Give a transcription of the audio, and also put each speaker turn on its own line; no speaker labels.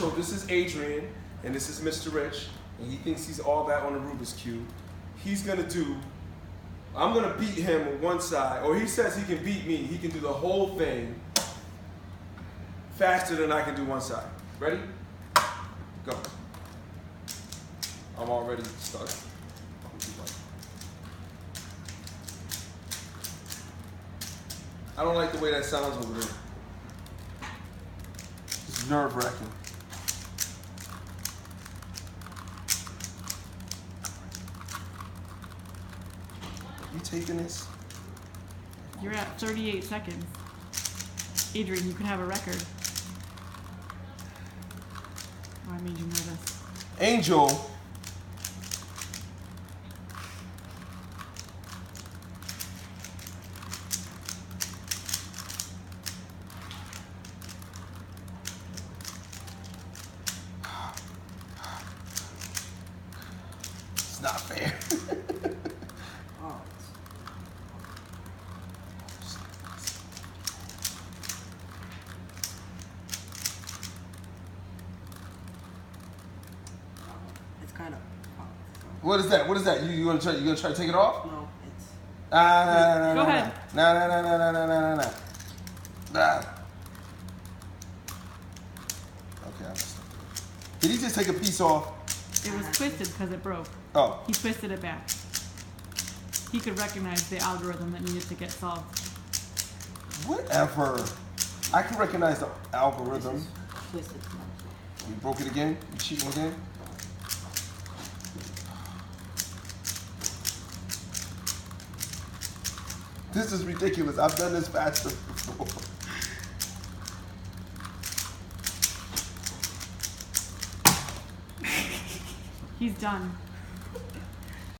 So this is Adrian, and this is Mr. Rich, and he thinks he's all that on the Rubik's Cube. He's gonna do, I'm gonna beat him on one side, or he says he can beat me. He can do the whole thing faster than I can do one side. Ready? Go. I'm already stuck. I don't like the way that sounds over there. It's nerve-wracking. You taking this?
You're at 38 seconds. Adrian, you can have a record. Oh, I made you nervous.
Angel. It's not fair.
It's kind of.
What is that? What is that? You gonna try to take it off?
No, it's.
Go ahead.
Nah. Okay, I messed up. Did he just take a piece off?
It was twisted because it broke.
Oh.
He twisted it back. He could recognize the algorithm that needed to get solved.
Whatever. I can recognize the algorithm.
Twisted.
You broke it again? You cheating again? This is ridiculous. I've done this faster before.
He's done.